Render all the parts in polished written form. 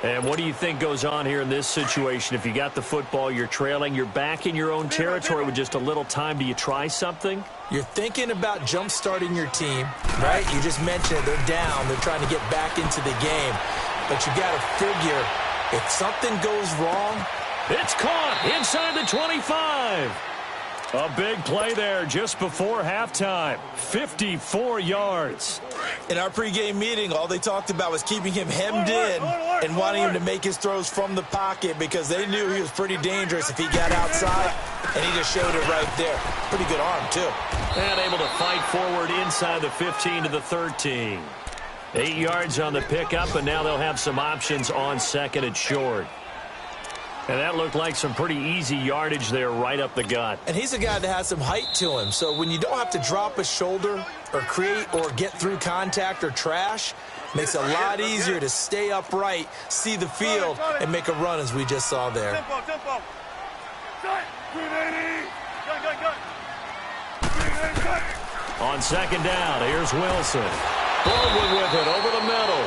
And what do you think goes on here in this situation? If you got the football, you're trailing, you're back in your own territory with just a little time. Do you try something? You're thinking about jump-starting your team, right? You just mentioned they're down. They're trying to get back into the game. But you got to figure if something goes wrong. It's caught inside the 25. A big play there just before halftime. 54 yards. In our pregame meeting, all they talked about was keeping him hemmed in and wanting him to make his throws from the pocket because they knew he was pretty dangerous if he got outside, and he just showed it right there. Pretty good arm, too. And able to fight forward inside the 15 to the 13. 8 yards on the pickup, and now they'll have some options on second and short. And that looked like some pretty easy yardage there right up the gut. And he's a guy that has some height to him. So when you don't have to drop a shoulder or create or get through contact or trash, makes it a lot easier to stay upright, see the field, and make a run as we just saw there. On second down, here's Wilson. Baldwin with it over the middle.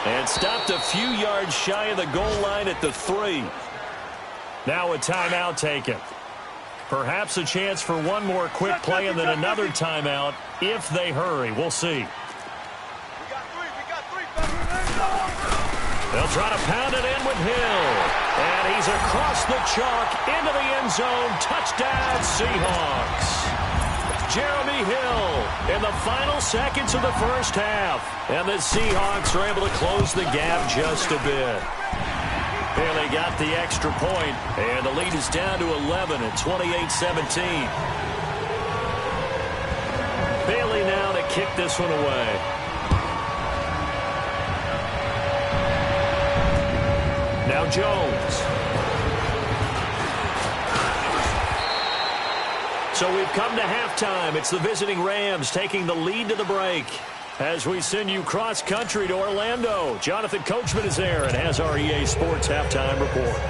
And stopped a few yards shy of the goal line at the 3. Now a timeout taken. Perhaps a chance for one more quick play and then another timeout if they hurry. We'll see. They'll try to pound it in with Hill. And he's across the chalk into the end zone. Touchdown, Seahawks. Jeremy Hill in the final seconds of the first half. And the Seahawks are able to close the gap just a bit. And they got the extra point, and the lead is down to 11 at 28-17. Bailey now to kick this one away. Now Jones. So we've come to halftime. It's the visiting Rams taking the lead to the break. As we send you cross-country to Orlando, Jonathan Coachman is there and has our EA Sports halftime report.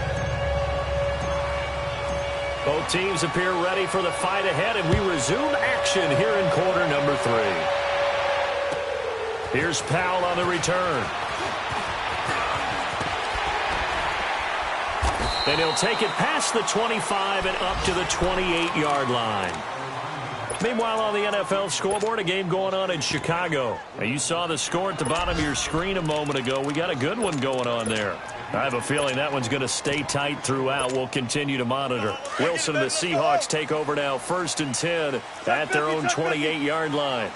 Both teams appear ready for the fight ahead, and we resume action here in quarter number 3. Here's Powell on the return. And he'll take it past the 25 and up to the 28-yard line. Meanwhile, on the NFL scoreboard, a game going on in Chicago. Now, you saw the score at the bottom of your screen a moment ago. We got a good one going on there. I have a feeling that one's going to stay tight throughout. We'll continue to monitor. Wilson and the Seahawks take over now, 1st and 10 at their own 28-yard line.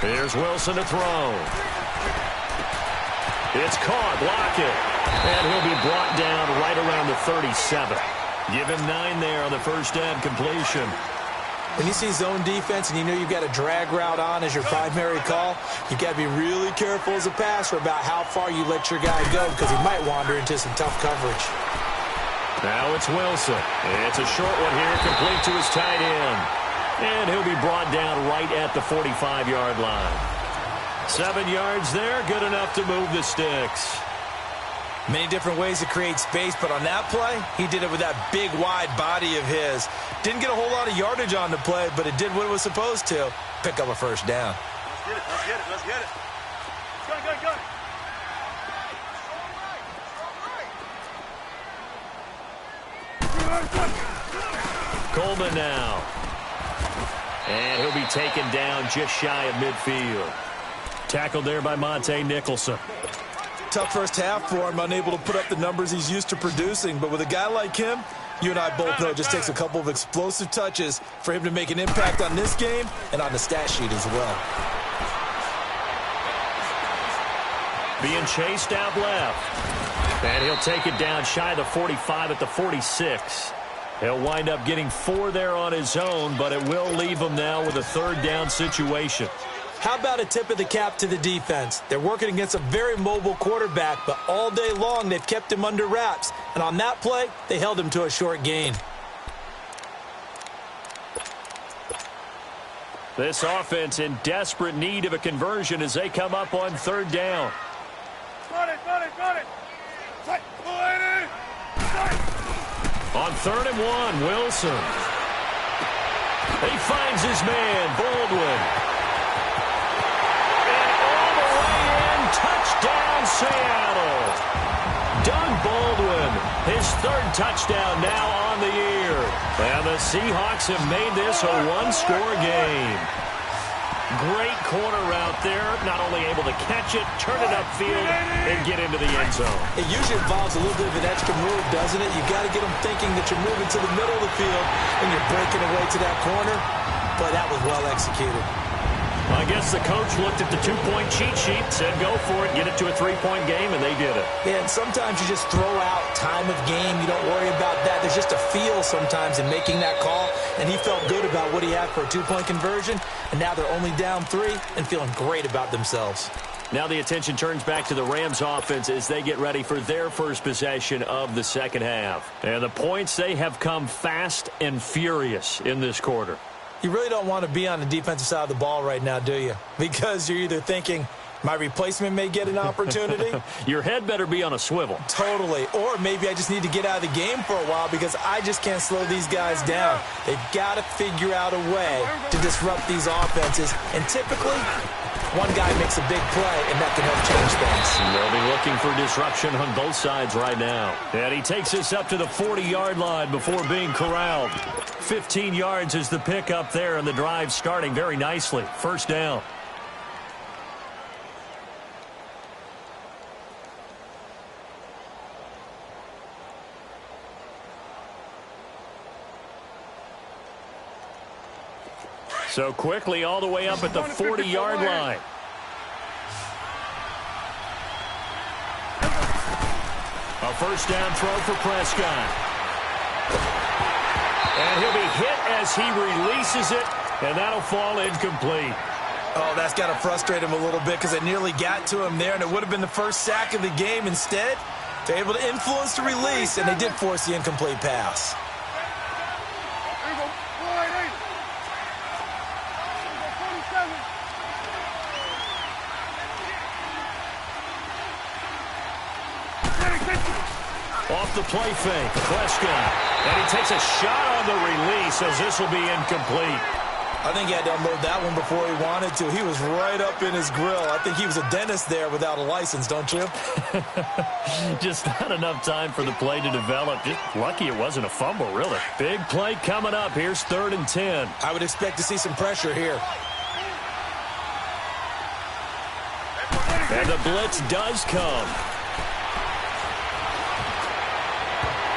Here's Wilson to throw. It's caught, block it. And he'll be brought down right around the 37. Give him 9 there on the first down completion. When you see zone defense and you know you've got a drag route on as your primary call, you've got to be really careful as a passer about how far you let your guy go because he might wander into some tough coverage. Now it's Wilson. It's a short one here, complete to his tight end. And he'll be brought down right at the 45-yard line. 7 yards there, good enough to move the sticks. Many different ways to create space, but on that play, he did it with that big, wide body of his. Didn't get a whole lot of yardage on the play, but it did what it was supposed to. Pick up a first down. Let's get it, let's get it. Go. Coleman now. And he'll be taken down just shy of midfield. Tackled there by Monte Nicholson. Tough first half for him, unable to put up the numbers he's used to producing. But with a guy like him, you and I both know it just takes a couple of explosive touches for him to make an impact on this game and on the stat sheet as well. Being chased out left. And he'll take it down shy of the 45 at the 46. He'll wind up getting 4 there on his own, but it will leave him now with a 3rd down situation. How about a tip of the cap to the defense? They're working against a very mobile quarterback, but all day long they've kept him under wraps. And on that play, they held him to a short gain. This offense in desperate need of a conversion as they come up on 3rd down. Got it. On 3rd and 1, Wilson. He finds his man, Baldwin. And all the way third touchdown now on the year. And the Seahawks have made this a one-score game. Great corner route there. Not only able to catch it, turn it upfield, and get into the end zone. It usually involves a little bit of an extra move, doesn't it? You've got to get them thinking that you're moving to the middle of the field and you're breaking away to that corner. But that was well executed. I guess the coach looked at the two-point cheat sheet, said go for it, get it to a three-point game, and they did it. Yeah, and sometimes you just throw out time of game. You don't worry about that. There's just a feel sometimes in making that call, and he felt good about what he had for a two-point conversion, and now they're only down 3 and feeling great about themselves. Now the attention turns back to the Rams offense as they get ready for their first possession of the second half. And the points, they have come fast and furious in this quarter. You really don't want to be on the defensive side of the ball right now, do you? Because you're either thinking, my replacement may get an opportunity. Your head better be on a swivel. Totally. Or maybe I just need to get out of the game for a while because I just can't slow these guys down. They've got to figure out a way to disrupt these offenses. And typically, one guy makes a big play, and that can help change things. They'll be looking for disruption on both sides right now. And he takes us up to the 40-yard line before being corralled. 15 yards is the pick up there, and the drive starting very nicely. First down. So quickly all the way up at the 40-yard line. A first down throw for Prescott. And he'll be hit as he releases it, and that'll fall incomplete. Oh, that's got to frustrate him a little bit because it nearly got to him there, and it would have been the first sack of the game. Instead, they're able to influence the release, and they did force the incomplete pass. Off the play fake, Prescott. And he takes a shot on the release as this will be incomplete. I think he had to unload that one before he wanted to. He was right up in his grill. I think he was a dentist there without a license, don't you? Just not enough time for the play to develop. Just lucky it wasn't a fumble, really. Big play coming up. Here's 3rd and 10. I would expect to see some pressure here. And the blitz does come.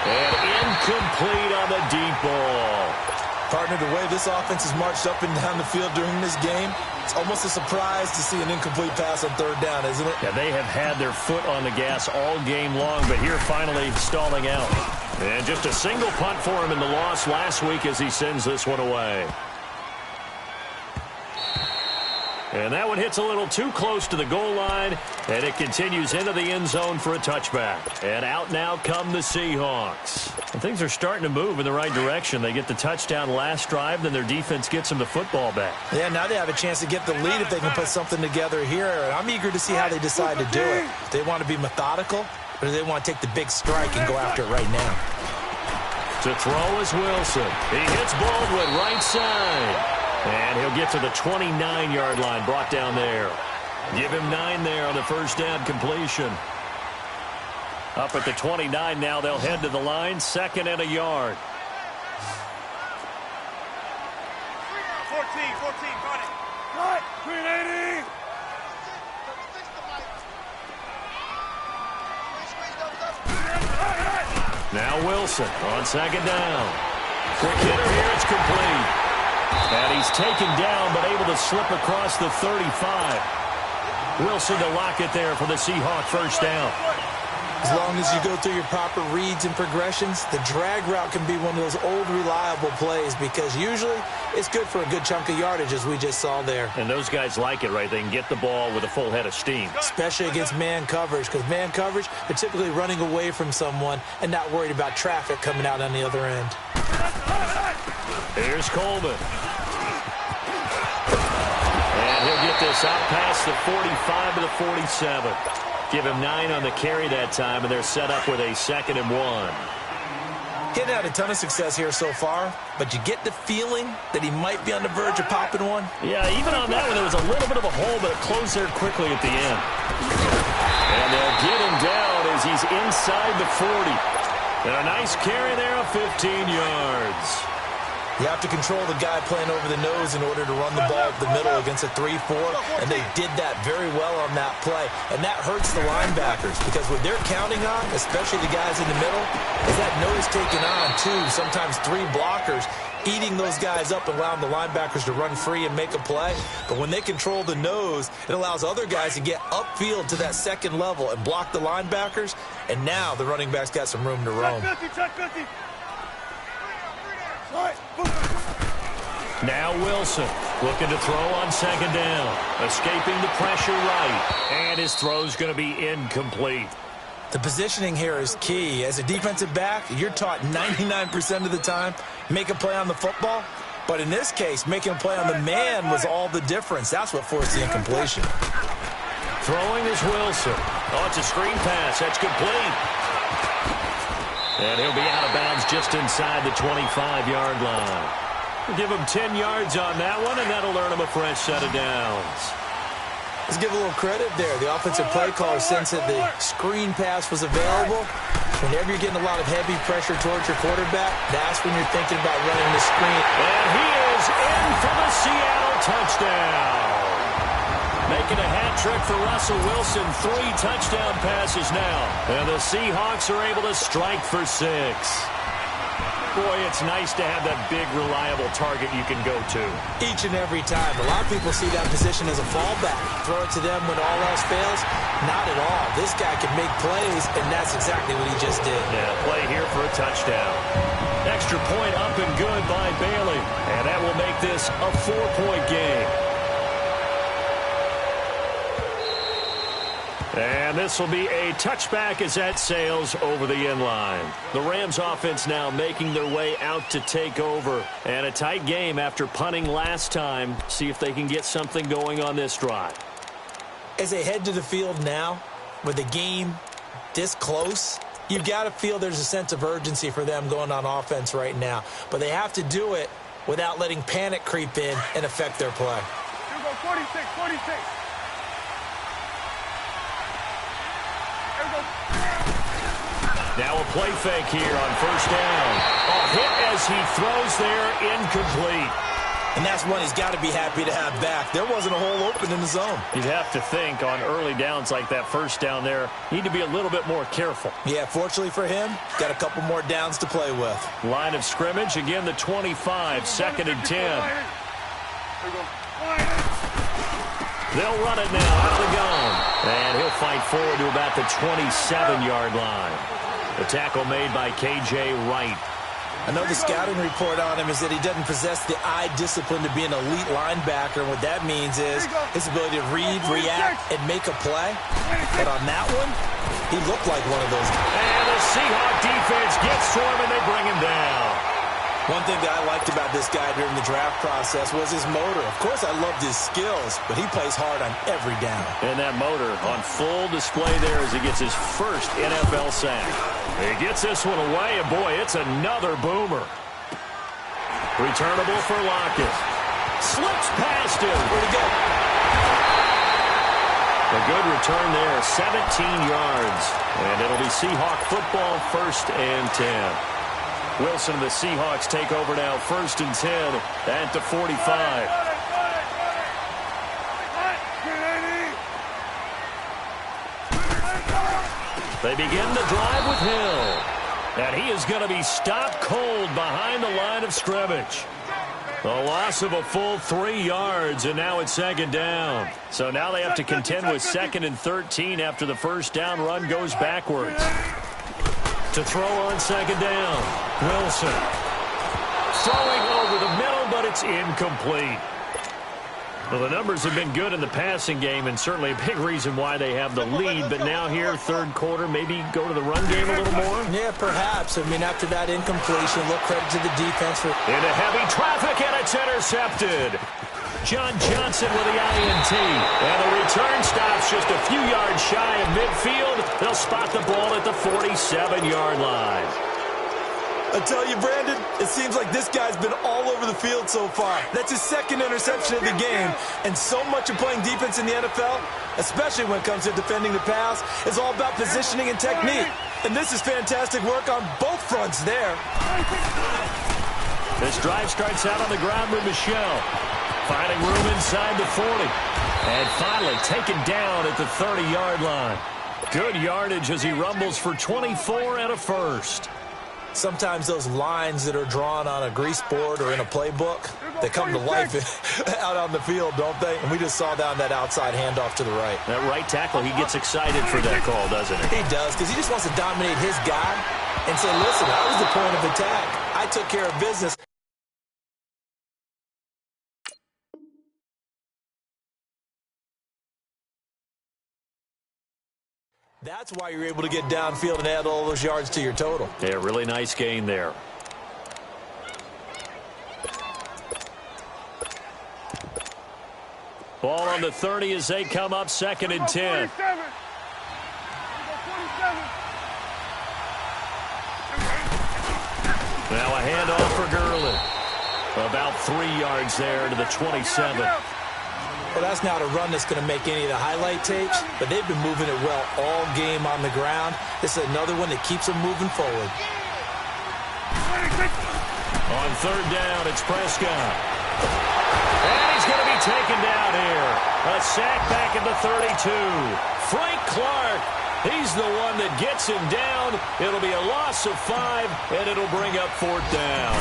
And incomplete on the deep ball. Partner, the way this offense has marched up and down the field during this game, it's almost a surprise to see an incomplete pass on 3rd down, isn't it? Yeah, they have had their foot on the gas all game long, but here finally stalling out. And just a single punt for him in the loss last week as he sends this one away. And that one hits a little too close to the goal line, and it continues into the end zone for a touchback. And out now come the Seahawks. And things are starting to move in the right direction. They get the touchdown last drive, then their defense gets them the football back. Yeah, now they have a chance to get the lead if they can put something together here. And I'm eager to see how they decide to do it. Do they want to be methodical, or do they want to take the big strike and go after it right now? To throw is Wilson. He hits Baldwin right side. And he'll get to the 29-yard line, brought down there. Give him 9 there on the first down completion. Up at the 29 now, they'll head to the line, 2nd and a yard. 14, got it. Cut, 380. Now Wilson on 2nd down. Quick hitter here, it's complete. And he's taken down, but able to slip across the 35. Wilson to lock it there for the Seahawk first down. As long as you go through your proper reads and progressions, the drag route can be one of those old reliable plays because usually it's good for a good chunk of yardage, as we just saw there. And those guys like it, right? They can get the ball with a full head of steam. Especially against man coverage, because man coverage, they're typically running away from someone and not worried about traffic coming out on the other end. Here's Coleman. And he'll get this out past the 45 to the 47. Give him 9 on the carry that time, and they're set up with a 2nd and 1. He's had a ton of success here so far, but you get the feeling that he might be on the verge of popping one. Yeah, even on that one, there was a little bit of a hole, but it closed there quickly at the end. And they'll get him down as he's inside the 40. And a nice carry there of 15 yards. You have to control the guy playing over the nose in order to run the ball up the middle against a 3-4, and they did that very well on that play. And that hurts the linebackers because what they're counting on, especially the guys in the middle, is that nose taking on 2, sometimes 3 blockers, eating those guys up and allowing the linebackers to run free and make a play. But when they control the nose, it allows other guys to get upfield to that second level and block the linebackers, and now the running back's got some room to roam. Now Wilson looking to throw on second down. Escaping the pressure right. And his throw's going to be incomplete. The positioning here is key. As a defensive back, you're taught 99% of the time, make a play on the football. But in this case, making a play on the man was all the difference. That's what forced the incompletion. Throwing is Wilson. Oh, it's a screen pass. That's complete. And he'll be out of bounds just inside the 25-yard line. We'll give him 10 yards on that one, and that'll earn him a fresh set of downs. Let's give a little credit there. The offensive play caller sensed that the screen pass was available. Whenever you're getting a lot of heavy pressure towards your quarterback, that's when you're thinking about running the screen. And he is in for the Seattle touchdown. Making a hat trick for Russell Wilson. 3 touchdown passes now. And the Seahawks are able to strike for 6. Boy, it's nice to have that big, reliable target you can go to. Each and every time. A lot of people see that position as a fallback. Throw it to them when all else fails. Not at all. This guy can make plays, and that's exactly what he just did. Yeah, play here for a touchdown. Extra point up and good by Bailey. And that will make this a 4-point game. And this will be a touchback as that sails over the end line. The Rams offense now making their way out to take over. And a tight game after punting last time. See if they can get something going on this drive. As they head to the field now, with the game this close, you've got to feel there's a sense of urgency for them going on offense right now. But they have to do it without letting panic creep in and affect their play. Here we go, 46, 46. Now a play fake here on first down. A hit as he throws there, incomplete. And that's one he's got to be happy to have back. There wasn't a hole open in the zone. You'd have to think on early downs like that first down there, need to be a little bit more careful. Yeah, fortunately for him, got a couple more downs to play with. Line of scrimmage, again the 25, 2nd and 10. They'll run it now out of the gun. And he'll fight forward to about the 27-yard line. The tackle made by K.J. Wright. I know the scouting report on him is that he doesn't possess the eye discipline to be an elite linebacker. And what that means is his ability to read, react, and make a play. But on that one, he looked like one of those. And the Seahawk defense gets to him, and they bring him down. One thing that I liked about this guy during the draft process was his motor. Of course, I loved his skills, but he plays hard on every down. And that motor on full display there as he gets his first NFL sack. He gets this one away, and boy, it's another boomer. Returnable for Lockett. Slips past him. Where'd he go? A good return there, 17 yards. And it'll be Seahawk football, 1st and 10. Wilson and the Seahawks take over now, 1st and 10 at the 45. They begin the drive with Hill. And he is going to be stopped cold behind the line of scrimmage. A loss of a full 3 yards, and now it's 2nd down. So now they have to contend with 2nd and 13 after the first down run goes backwards. To throw on 2nd down, Wilson. Throwing over the middle, but it's incomplete. Well, the numbers have been good in the passing game, and certainly a big reason why they have the lead. But now here, 3rd quarter, maybe go to the run game a little more? Yeah, perhaps. I mean, after that incompletion, a little credit to the defense. Into heavy traffic, and it's intercepted. John Johnson with the INT. And the return stops just a few yards shy of midfield. They'll spot the ball at the 47-yard line. I tell you, Brandon, it seems like this guy's been all over the field so far. That's his second interception of the game. And so much of playing defense in the NFL, especially when it comes to defending the pass, is all about positioning and technique. And this is fantastic work on both fronts there. This drive starts out on the ground with Michel. Finding room inside the 40. And finally taken down at the 30-yard line. Good yardage as he rumbles for 24 and a first. Sometimes those lines that are drawn on a grease board or in a playbook, they come to life out on the field, don't they? And we just saw down that outside handoff to the right. That right tackle, he gets excited for that call, doesn't he? He does, because he just wants to dominate his guy and say, listen, I was the point of attack. I took care of business. That's why you're able to get downfield and add all those yards to your total. Yeah, really nice gain there. Ball on the 30 as they come up 2nd and 10. Now a handoff for Gurley. About 3 yards there to the 27. Well, that's not a run that's going to make any of the highlight tapes, but they've been moving it well all game on the ground. This is another one that keeps them moving forward. On 3rd down, it's Prescott. And he's going to be taken down here. A sack back at the 32. Frank Clark, he's the one that gets him down. It'll be a loss of 5, and it'll bring up 4th down.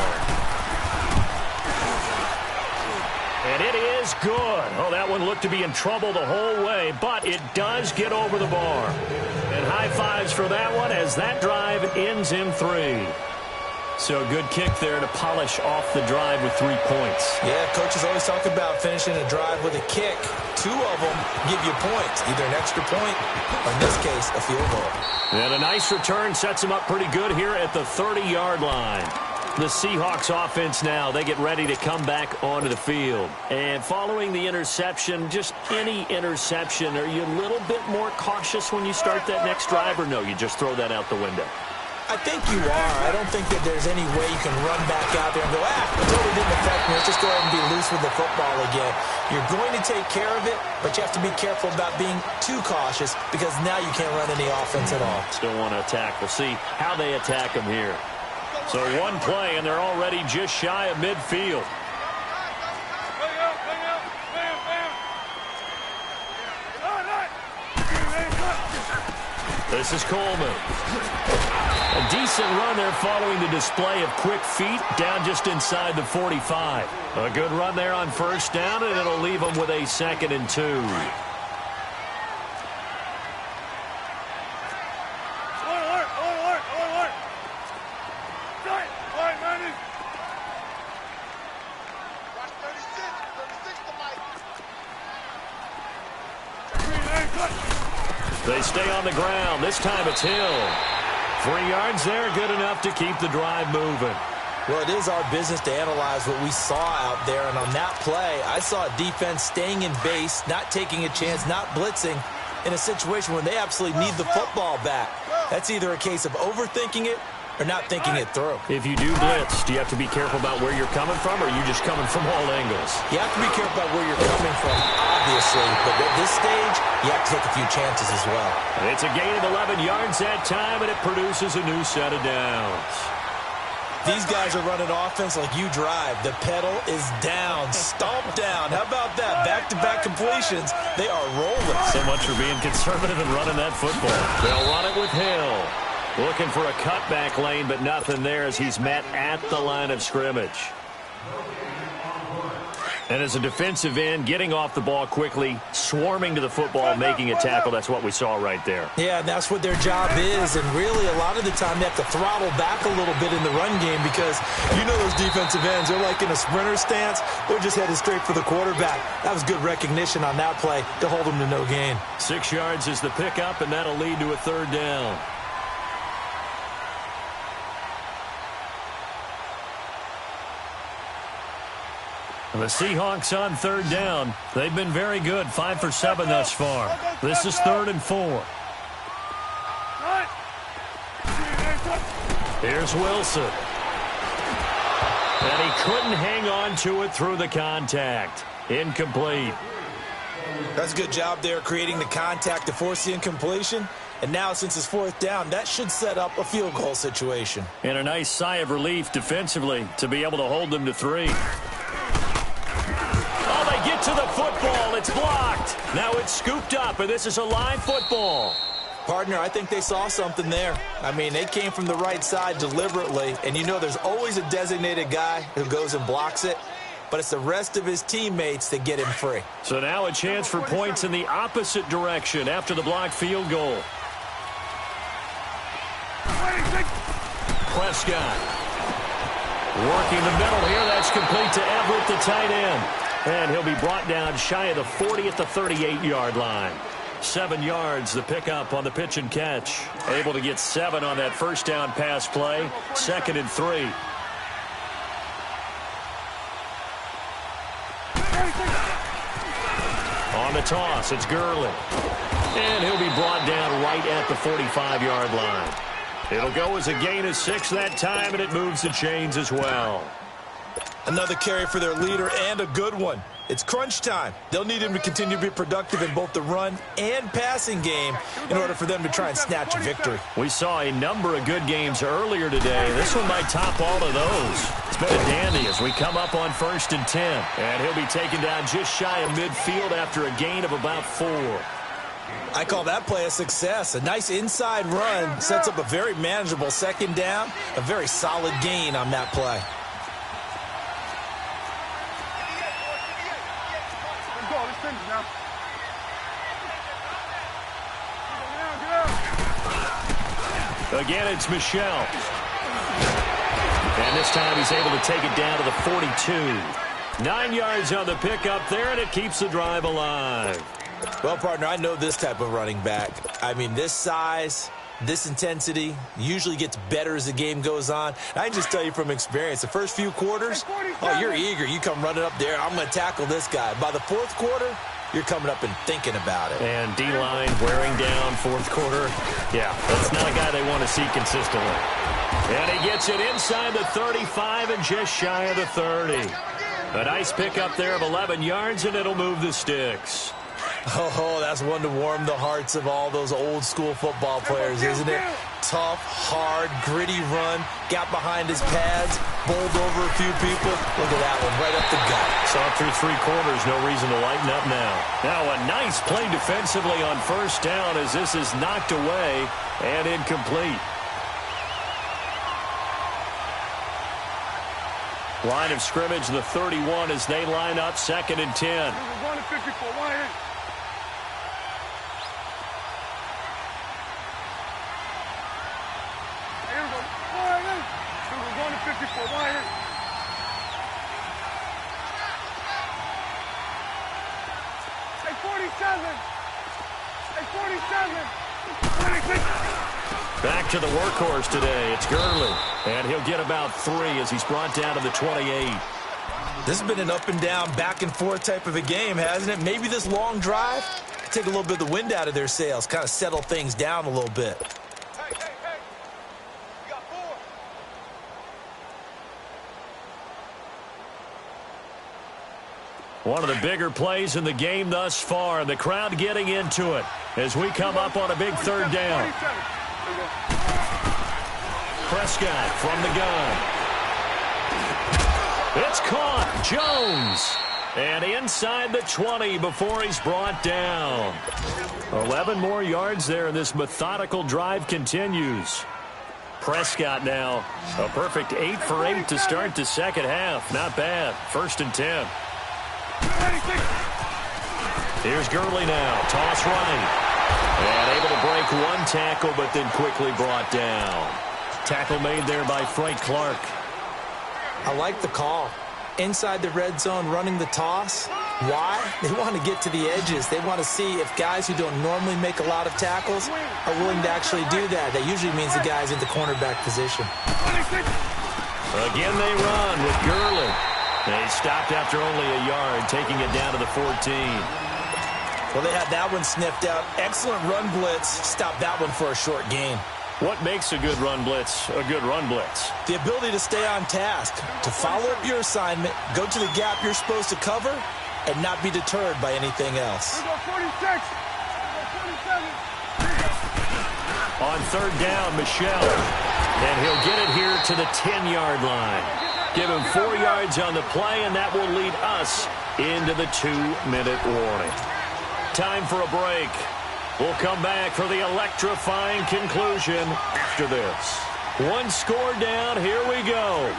And it is good. Oh, that one looked to be in trouble the whole way, but it does get over the bar. And high fives for that one as that drive ends in 3. So good kick there to polish off the drive with 3 points. Yeah, coaches always talk about finishing a drive with a kick. 2 of them give you points, either an extra point or, in this case, a field goal. And a nice return sets him up pretty good here at the 30-yard line. The Seahawks offense now, they get ready to come back onto the field. And following the interception, just any interception, are you a little bit more cautious when you start that next drive, or no, you just throw that out the window? I think you are. I don't think that there's any way you can run back out there and go, it totally didn't affect me. Let's just go ahead and be loose with the football again. You're going to take care of it, but you have to be careful about being too cautious because now you can't run any offense at all. Still want to attack. We'll see how they attack them here. So one play, and they're already just shy of midfield. This is Coleman. A decent run there following the display of quick feet down just inside the 45. A good run there on 1st down, and it'll leave them with a 2nd and 2. They stay on the ground. This time it's Hill. 3 yards there, good enough to keep the drive moving. Well, it is our business to analyze what we saw out there, and on that play, I saw a defense staying in base, not taking a chance, not blitzing, in a situation where they absolutely need the football back. That's either a case of overthinking it or not thinking it through. If you do blitz, do you have to be careful about where you're coming from, or are you just coming from all angles? You have to be careful about where you're coming from, obviously, but at this stage, you have to take a few chances as well. It's a gain of 11 yards that time, and it produces a new set of downs. These guys are running offense like you drive. The pedal is down, stomp down. How about that? Back-to-back completions. They are rolling. So much for being conservative and running that football. They'll run it with Hill. Looking for a cutback lane, but nothing there as he's met at the line of scrimmage. And as a defensive end, getting off the ball quickly, swarming to the football, making a tackle, that's what we saw right there. Yeah, that's what their job is, and really a lot of the time they have to throttle back a little bit in the run game because you know those defensive ends, they're like in a sprinter stance. They're just headed straight for the quarterback. That was good recognition on that play to hold them to no gain. 6 yards is the pickup, and that'll lead to a 3rd down. The Seahawks on 3rd down. They've been very good, 5 for 7 thus far. This is 3rd and 4. Here's Wilson. And he couldn't hang on to it through the contact. Incomplete. That's a good job there creating the contact to force the incompletion. And now, since it's fourth down, that should set up a field goal situation. And a nice sigh of relief defensively to be able to hold them to 3. Oh, they get to the football. It's blocked. Now it's scooped up, and this is a live football. Partner, I think they saw something there. I mean, they came from the right side deliberately, and you know there's always a designated guy who goes and blocks it, but it's the rest of his teammates that get him free. So now a chance for points in the opposite direction after the blocked field goal. Prescott working the middle here. That's complete to Everett, the tight end. And he'll be brought down shy of the 40 at the 38-yard line. 7 yards, the pickup on the pitch and catch. Able to get 7 on that first down pass play. 2nd and 3. On the toss, it's Gurley. And he'll be brought down right at the 45-yard line. It'll go as a gain of 6 that time, and it moves the chains as well. Another carry for their leader, and a good one. It's crunch time. They'll need him to continue to be productive in both the run and passing game in order for them to try and snatch a victory. We saw a number of good games earlier today. This one might top all of those. It's been a dandy as we come up on 1st and 10. And he'll be taken down just shy of midfield after a gain of about 4. I call that play a success. A nice inside run sets up a very manageable 2nd down. A very solid gain on that play. Again, it's Michel. And this time he's able to take it down to the 42. 9 yards on the pickup there, and it keeps the drive alive. Well, partner, I know this type of running back. I mean, this size, this intensity usually gets better as the game goes on. I can just tell you from experience, the first few quarters, oh, you're eager. You come running up there, I'm going to tackle this guy. By the 4th quarter, you're coming up and thinking about it. And D-line wearing down 4th quarter. Yeah, that's not a guy they want to see consistently. And he gets it inside the 35 and just shy of the 30. A nice pickup there of 11 yards, and it'll move the sticks. Oh, that's one to warm the hearts of all those old-school football players, isn't it? Tough, hard, gritty run, got behind his pads, bowled over a few people. Look at that one, right up the gut. Saw through 3 quarters, no reason to lighten up now. Now a nice play defensively on 1st down as this is knocked away and incomplete. Line of scrimmage, the 31 as they line up 2nd and 10. Back to the workhorse today. It's Gurley. And he'll get about 3 as he's brought down to the 28. This has been an up and down, back and forth type of a game, hasn't it? Maybe this long drive, take a little bit of the wind out of their sails, kind of settle things down a little bit. You got 4. One of the bigger plays in the game thus far, and the crowd getting into it as we come up on a big 3rd down. Prescott from the gun. It's caught. Jones. And inside the 20 before he's brought down. 11 more yards there, and this methodical drive continues. Prescott now a perfect 8 for 8 to start the 2nd half. Not bad. 1st and 10. Here's Gurley now. Toss right. And able to break 1 tackle, but then quickly brought down. Tackle made there by Frank Clark. I like the call. Inside the red zone, running the toss. Why? They want to get to the edges. They want to see if guys who don't normally make a lot of tackles are willing to actually do that. That usually means the guy's in the cornerback position. Again, they run with Gurley. They stopped after only a yard, taking it down to the 14. Well, they had that one sniffed out. Excellent run blitz. Stopped that one for a short gain. What makes a good run blitz a good run blitz? The ability to stay on task, to follow up your assignment, go to the gap you're supposed to cover, and not be deterred by anything else. On third down, Michel. And he'll get it here to the 10-yard line. Give him 4 yards on the play, and that will lead us into the 2-minute warning. Time for a break. We'll come back for the electrifying conclusion after this. One score down. Here we go.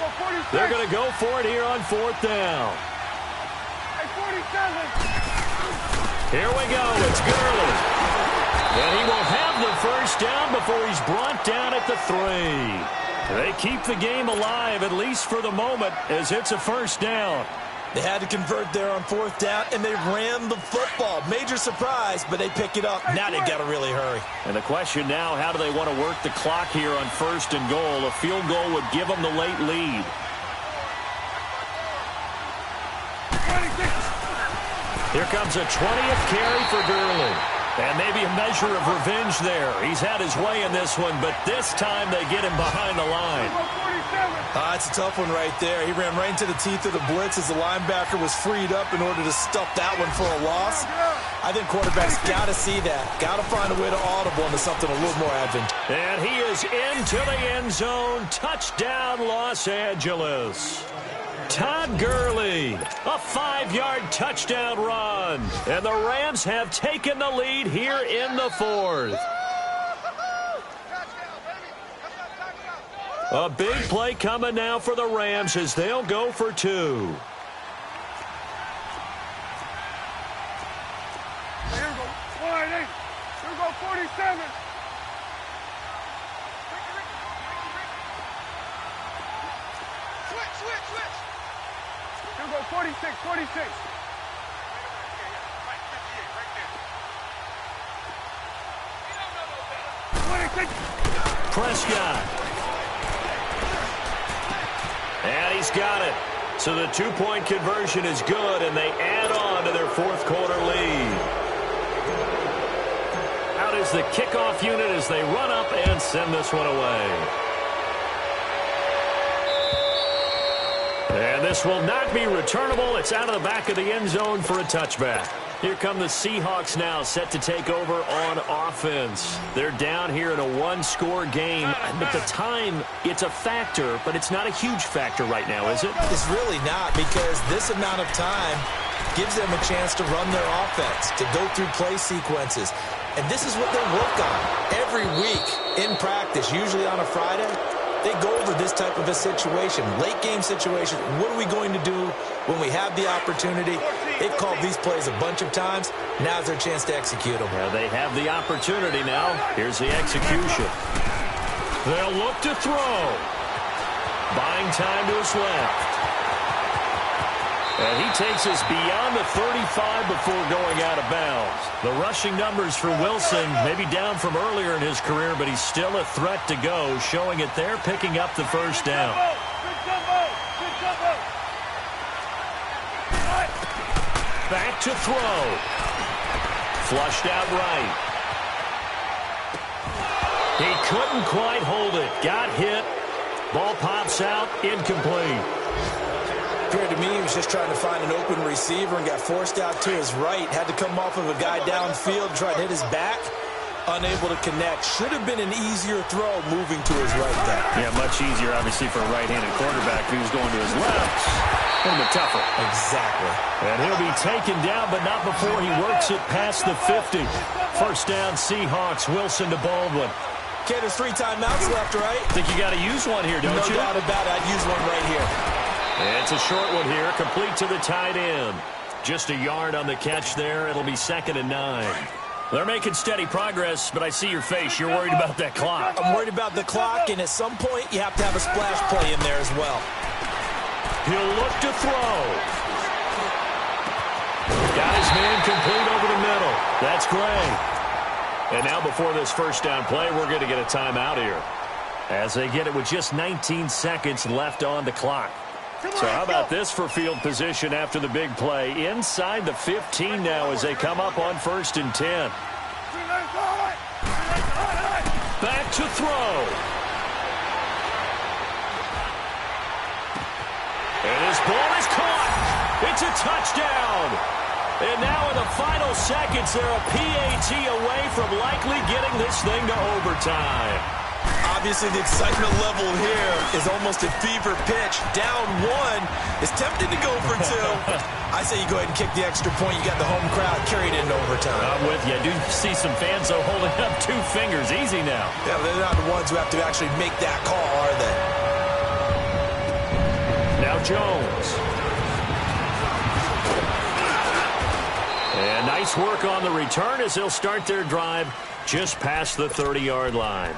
They're going to go for it here on fourth down. Here we go. It's Gurley. And he will have the first down before he's brought down at the 3. They keep the game alive, at least for the moment, as it's a first down. They had to convert there on fourth down, and they ran the football. Major surprise, but they pick it up. Now they've got to really hurry. And the question now, how do they want to work the clock here on first and goal? A field goal would give them the late lead. Here comes a 20th carry for Gurley. And maybe a measure of revenge there. He's had his way in this one, but this time they get him behind the line. It's a tough one right there. He ran right into the teeth of the blitz as the linebacker was freed up in order to stuff that one for a loss. I think quarterbacks got to see that. Got to find a way to audible into something a little more advantageous. And he is into the end zone. Touchdown, Los Angeles. Todd Gurley, a 5-yard touchdown run. And the Rams have taken the lead here in the fourth. A big play coming now for the Rams as they'll go for 2. Here we go. 188. Here we go. 47. Switch. Here we go. 46. 46. Prescott. And he's got it. So the 2-point conversion is good, and they add on to their fourth-quarter lead. Out is the kickoff unit as they run up and send this one away. And this will not be returnable. It's out of the back of the end zone for a touchback. Here come the Seahawks now, set to take over on offense. They're down here in a 1-score game. But the time, it's a factor, but it's not a huge factor right now, is it? It's really not, because this amount of time gives them a chance to run their offense, to go through play sequences. And this is what they work on every week in practice, usually on a Friday. They go over this type of a situation, late-game situation. What are we going to do when we have the opportunity? They've called these plays a bunch of times. Now's their chance to execute them. Well, they have the opportunity now. Here's the execution. They'll look to throw. Buying time to his left. And he takes us beyond the 35 before going out of bounds. The rushing numbers for Wilson maybe down from earlier in his career, but he's still a threat to go, showing it there, picking up the first down. Back to throw. Flushed out right. He couldn't quite hold it. Got hit. Ball pops out. Incomplete. Appeared to me he was just trying to find an open receiver and got forced out to his right. Had to come off of a guy downfield, try to hit his back. Unable to connect. Should have been an easier throw moving to his right there. Yeah, much easier, obviously, for a right-handed quarterback who's going to his left. A little bit tougher. Exactly. And he'll be taken down, but not before he works it past the 50. First down, Seahawks. Wilson to Baldwin. Okay, there's 3 timeouts left, right? Think you got to use one here, don't you? No doubt about it. I'd use one right here. It's a short one here, complete to the tight end. Just a yard on the catch there. It'll be 2nd and 9. They're making steady progress, but I see your face. You're worried about that clock. I'm worried about the clock, and at some point, you have to have a splash play in there as well. He'll look to throw. Got his man complete over the middle. That's great. And now before this first down play, we're going to get a timeout here, as they get it with just 19 seconds left on the clock. So how about this for field position after the big play? Inside the 15 now as they come up on 1st and 10. Back to throw. And his ball is caught. It's a touchdown. And now in the final seconds, they're a PAT away from likely getting this thing to overtime. Obviously, the excitement level here is almost at fever pitch. Down one is tempted to go for two. I say you go ahead and kick the extra point. You got the home crowd carried into overtime. I'm with you. I do see some fans, though, holding up 2 fingers. Easy now. Yeah, they're not the ones who have to actually make that call, are they? Now Jones. And nice work on the return as they'll start their drive just past the 30-yard line.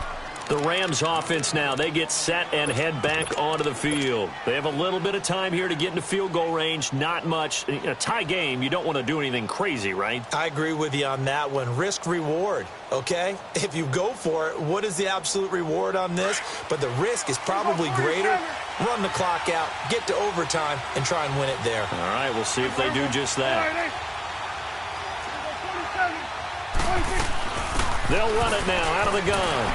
The Rams offense now, they get set and head back onto the field. They have a little bit of time here to get into field goal range. Not much. In a tie game, you don't want to do anything crazy, right? I agree with you on that one. Risk-reward, okay? If you go for it, what is the absolute reward on this? But the risk is probably greater. Run the clock out, get to overtime, and try and win it there. All right, we'll see if they do just that. They'll run it now out of the gun.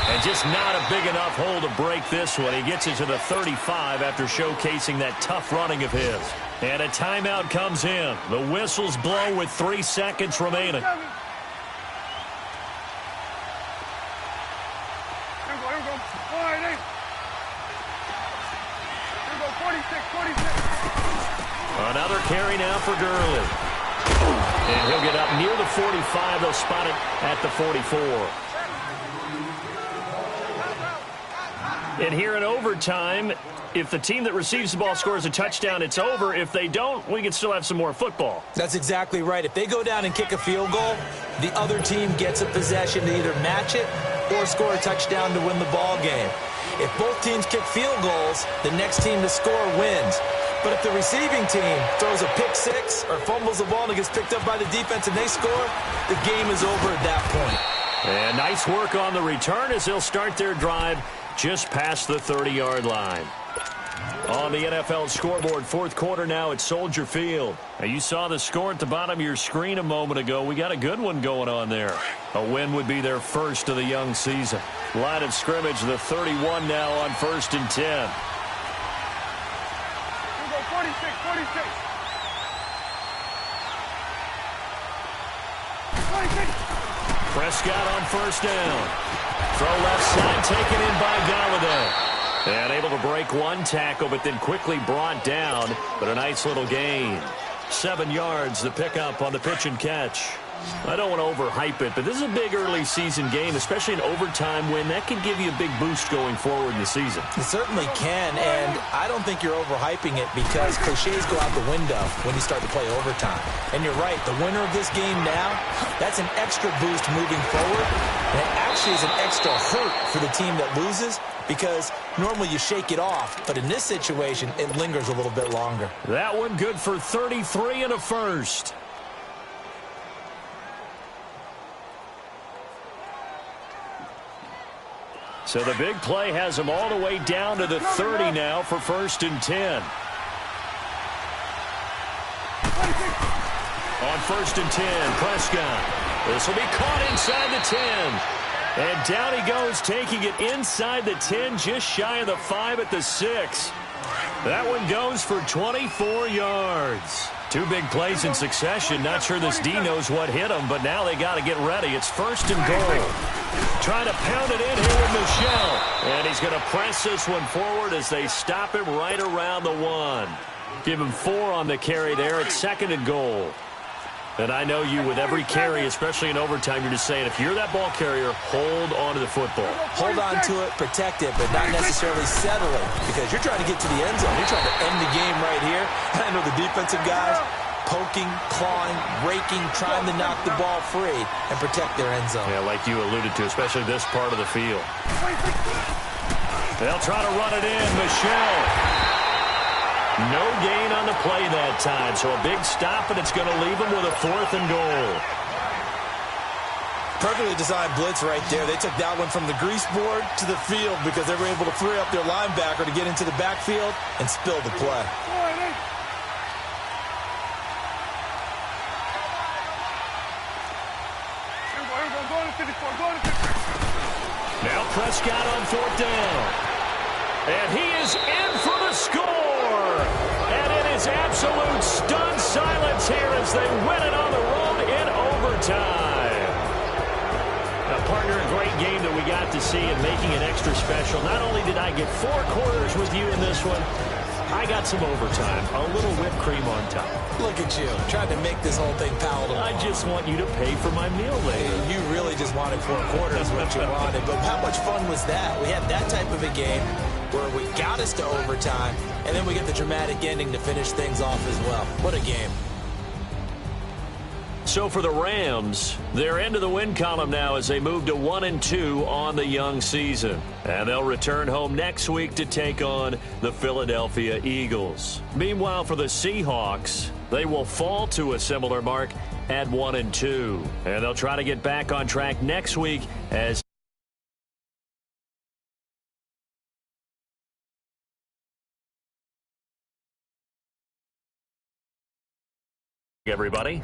And just not a big enough hole to break this one. He gets it to the 35 after showcasing that tough running of his. And a timeout comes in. The whistles blow with 3 seconds remaining. Another carry now for Gurley. And he'll get up near the 45. They'll spot it at the 44. And here in overtime, if the team that receives the ball scores a touchdown, it's over. If they don't, we can still have some more football. That's exactly right. If they go down and kick a field goal, the other team gets a possession to either match it or score a touchdown to win the ball game. If both teams kick field goals, the next team to score wins. But if the receiving team throws a pick six or fumbles the ball and it gets picked up by the defense and they score, the game is over at that point. And nice work on the return as they'll start their drive just past the 30-yard line. On the NFL scoreboard, 4th quarter now at Soldier Field. Now you saw the score at the bottom of your screen a moment ago. We got a good one going on there. A win would be their first of the young season. Line of scrimmage, the 31 now on 1st and 10. 46. Prescott on 1st down. Throw left side taken in by Galladay. And able to break one tackle, but then quickly brought down. But a nice little gain. 7 yards, the pickup on the pitch and catch. I don't want to overhype it, but this is a big early season game, especially an overtime win. That can give you a big boost going forward in the season. It certainly can, and I don't think you're overhyping it because cliches go out the window when you start to play overtime. And you're right, the winner of this game now, that's an extra boost moving forward, and it actually is an extra hurt for the team that loses because normally you shake it off, but in this situation, it lingers a little bit longer. That one good for 33 and a first. So the big play has them all the way down to the 30 now for 1st and 10. On 1st and 10, Prescott. This will be caught inside the 10. And down he goes, taking it inside the 10, just shy of the 5 at the 6. That one goes for 24 yards. 2 big plays in succession. Not sure this D knows what hit him, but now they got to get ready. It's 1st and goal. Trying to pound it in here with Michelle. And he's going to press this one forward as they stop him right around the 1. Give him 4 on the carry there. It's 2nd and goal. And I know you, with every carry, especially in overtime, you're just saying, if you're that ball carrier, hold on to the football. Hold on to it, protect it, but not necessarily settle it because you're trying to get to the end zone. You're trying to end the game right here. I know the defensive guys poking, clawing, raking, trying to knock the ball free and protect their end zone. Yeah, like you alluded to, especially this part of the field. They'll try to run it in. Michelle. No gain on the play that time, so a big stop, and it's going to leave them with a 4th and goal. Perfectly designed blitz right there. They took that one from the grease board to the field because they were able to free up their linebacker to get into the backfield and spill the play. Go to 54. Go to 54. Now Prescott on fourth down. And he is in for the score. And it is absolute stunned silence here as they win it on the road in overtime. Now, partner, a great game that we got to see and making it extra special. Not only did I get 4 quarters with you in this one, I got some overtime, a little whipped cream on top. Look at you, trying to make this whole thing palatable. I just want you to pay for my meal later. You really just wanted 4 quarters, what you wanted. But how much fun was that? We had that type of a game where we got us to overtime, and then we get the dramatic ending to finish things off as well. What a game. So for the Rams, they're into the win column now as they move to 1-2 on the young season. And they'll return home next week to take on the Philadelphia Eagles. Meanwhile, for the Seahawks, they will fall to a similar mark at 1-2. And they'll try to get back on track next week as everybody.